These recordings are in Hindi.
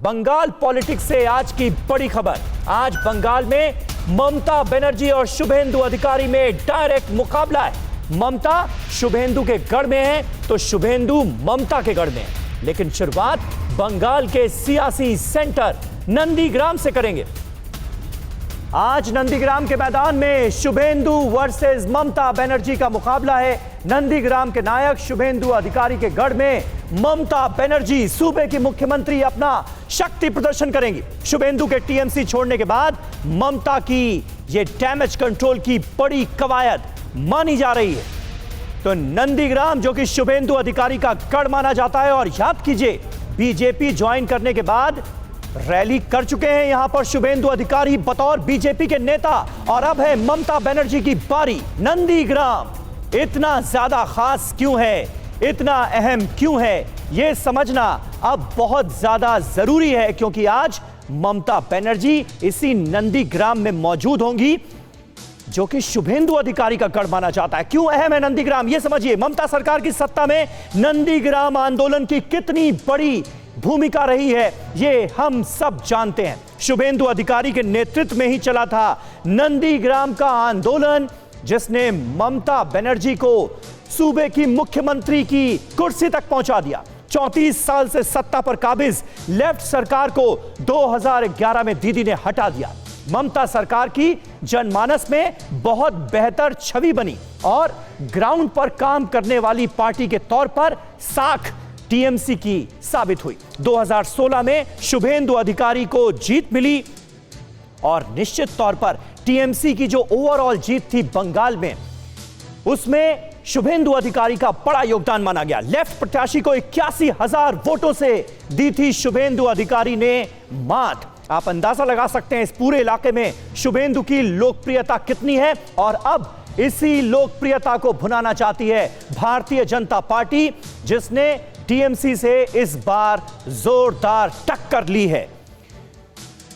बंगाल पॉलिटिक्स से आज की बड़ी खबर। आज बंगाल में ममता बनर्जी और शुभेंदु अधिकारी में डायरेक्ट मुकाबला है। ममता शुभेंदु के गढ़ में है तो शुभेंदु ममता के गढ़ में है। लेकिन शुरुआत बंगाल के सियासी सेंटर नंदीग्राम से करेंगे। आज नंदीग्राम के मैदान में शुभेंदु वर्सेस ममता बनर्जी का मुकाबला है। नंदीग्राम के नायक शुभेंदु अधिकारी के गढ़ में ममता बनर्जी सूबे की मुख्यमंत्री अपना शक्ति प्रदर्शन करेंगी। शुभेंदु के टीएमसी छोड़ने के बाद ममता की यह डैमेज कंट्रोल की बड़ी कवायद मानी जा रही है। तो नंदीग्राम जो कि शुभेंदु अधिकारी का गढ़ माना जाता है, और याद कीजिए बीजेपी ज्वाइन करने के बाद रैली कर चुके हैं यहां पर शुभेंदु अधिकारी बतौर बीजेपी के नेता, और अब है ममता बनर्जी की बारी। नंदीग्राम इतना ज्यादा खास क्यों है, इतना अहम क्यों है, यह समझना अब बहुत ज्यादा जरूरी है, क्योंकि आज ममता बनर्जी इसी नंदीग्राम में मौजूद होंगी जो कि शुभेंदु अधिकारी का गढ़ माना जाता है। क्यों अहम है नंदीग्राम, यह समझिए। ममता सरकार की सत्ता में नंदीग्राम आंदोलन की कितनी बड़ी भूमिका रही है, ये हम सब जानते हैं। शुभेंदु अधिकारी के नेतृत्व में ही चला था नंदीग्राम का आंदोलन, जिसने ममता बनर्जी को सूबे की मुख्यमंत्री की कुर्सी तक पहुंचा दिया। 34 साल से सत्ता पर काबिज लेफ्ट सरकार को 2011 में दीदी ने हटा दिया। ममता सरकार की जनमानस में बहुत बेहतर छवि बनी और ग्राउंड पर काम करने वाली पार्टी के तौर पर साख टीएमसी की साबित हुई। 2016 में शुभेंदु अधिकारी को जीत मिली और निश्चित तौर पर टीएमसी की जो ओवरऑल जीत थी बंगाल में, उसमें शुभेंदु अधिकारी का बड़ा योगदान माना गया। लेफ्ट प्रत्याशी को 81,000 वोटों से दी थी शुभेंदु अधिकारी ने मात। आप अंदाजा लगा सकते हैं इस पूरे इलाके में शुभेंदु की लोकप्रियता कितनी है, और अब इसी लोकप्रियता को भुनाना चाहती है भारतीय जनता पार्टी, जिसने टीएमसी से इस बार जोरदार टक्कर ली है।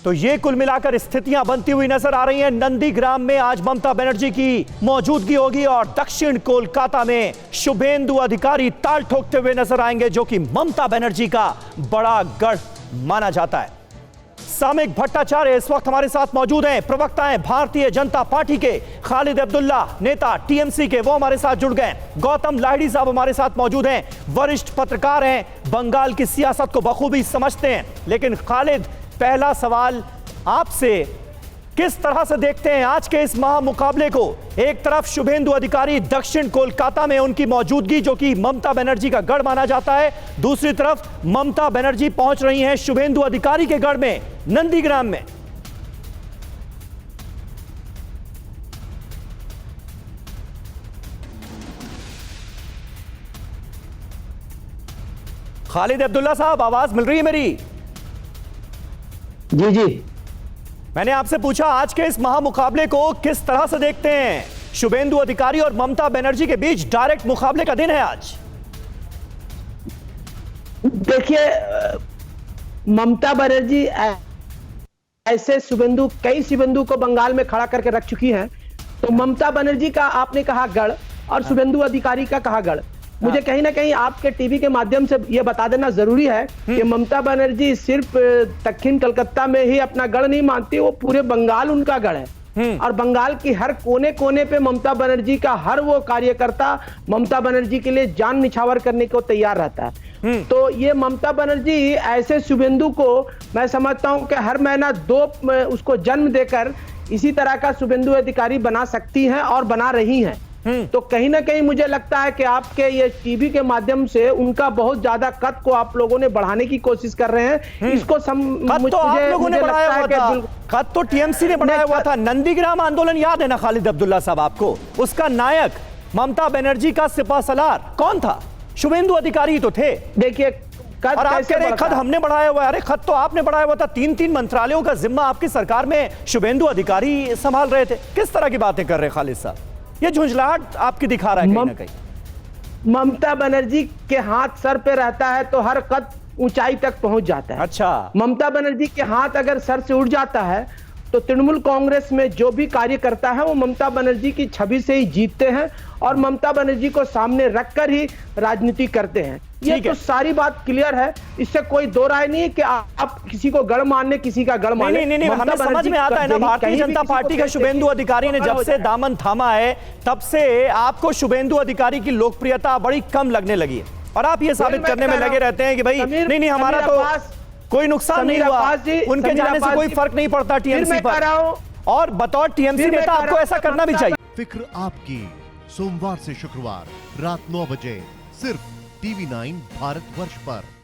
तो ये कुल मिलाकर स्थितियां बनती हुई नजर आ रही हैं। नंदीग्राम में आज ममता बनर्जी की मौजूदगी होगी और दक्षिण कोलकाता में शुभेंदु अधिकारी ताल ठोकते हुए नजर आएंगे, जो कि ममता बनर्जी का बड़ा गढ़ माना जाता है। सामिक भट्टाचार्य इस वक्त हमारे साथ मौजूद हैं, प्रवक्ता हैं भारतीय जनता पार्टी के। खालिद अब्दुल्ला नेता टीएमसी के, वो हमारे साथ जुड़ गए। गौतम लाहिड़ी साहब हमारे साथ मौजूद हैं, वरिष्ठ पत्रकार हैं, बंगाल की सियासत को बखूबी समझते हैं। लेकिन खालिद, पहला सवाल आपसे, किस तरह से देखते हैं आज के इस महामुकाबले को? एक तरफ शुभेंदु अधिकारी दक्षिण कोलकाता में उनकी मौजूदगी जो कि ममता बनर्जी का गढ़ माना जाता है, दूसरी तरफ ममता बनर्जी पहुंच रही हैं शुभेंदु अधिकारी के गढ़ में नंदीग्राम में। खालिद अब्दुल्ला साहब, आवाज मिल रही है मेरी? जी जी, मैंने आपसे पूछा आज के इस महामुकाबले को किस तरह से देखते हैं? शुभेंदु अधिकारी और ममता बनर्जी के बीच डायरेक्ट मुकाबले का दिन है आज। देखिए, ममता बनर्जी ऐसे कई शुभेंदु को बंगाल में खड़ा करके रख चुकी हैं। तो ममता बनर्जी का आपने कहा गढ़ और शुभेंदु अधिकारी का कहा गढ़। मुझे कहीं ना कहीं आपके टीवी के माध्यम से यह बता देना जरूरी है कि ममता बनर्जी सिर्फ दक्षिण कलकत्ता में ही अपना गढ़ नहीं मानती, वो पूरे बंगाल उनका गढ़ है। और बंगाल की हर कोने कोने पे ममता बनर्जी का हर वो कार्यकर्ता ममता बनर्जी के लिए जान निछावर करने को तैयार रहता है। तो ये ममता बनर्जी ऐसे शुभेंदु को मैं समझता हूं कि हर महीना 2 उसको जन्म देकर इसी तरह का शुभेंदु अधिकारी बना सकती हैं और बना रही हैं। तो कहीं ना कहीं मुझे लगता है कि आपके ये टीवी के माध्यम से उनका बहुत ज्यादा कद को आप लोगों ने बढ़ाने की कोशिश कर रहे हैं। इसको कद तो टीएमसी ने बढ़ाया हुआ था। नंदीग्राम आंदोलन याद है ना खालिद अब्दुल्ला साहब आपको? उसका नायक ममता बनर्जी का सिपाहसालार कौन था? शुभेंदु अधिकारी तो थे। देखिए, और आप कह रहे खद हमने बढ़ाया हुआ है। अरे खद तो आपने बढ़ाया हुआ था। 3 मंत्रालयों का जिम्मा आपकी सरकार में शुभेंदु अधिकारी संभाल रहे थे। किस तरह की बातें कर रहे हैं खालिद साहब? ये झुंझलाहट आपकी दिखा रहा है कहीं ना कहीं। ममता बनर्जी के हाथ सर पे रहता है तो हर कद ऊंचाई तक पहुंच जाता है। अच्छा, ममता बनर्जी के हाथ अगर सर से उड़ जाता है तो तृणमूल कांग्रेस में जो भी कार्य करता है वो ममता बनर्जी की छवि से ही जीतते हैं और ममता बनर्जी को सामने रखकर ही राजनीति करते हैं। ये ठीक तो है। सारी बात क्लियर है, इससे कोई दो राय नहीं है कि आप किसी को गढ़ मानने, किसी का गढ़ मानने। नहीं, हमें समझ में आता है ना, भारतीय जनता पार्टी के शुभेंदु अधिकारी ने जब से दामन थामा है तब से आपको शुभेंदु अधिकारी की लोकप्रियता बड़ी कम लगने लगी है, और आप ये साबित करने में लगे रहते हैं कि भाई नहीं हमारा तो कोई नुकसान नहीं हुआ, उनके जाने से कोई फर्क नहीं पड़ता टीएमसी पर, और बतौर टीएमसी नेता आपको ऐसा करना भी चाहिए। फिक्र आपकी, सोमवार से शुक्रवार रात 9 बजे सिर्फ TV9 भारतवर्ष पर।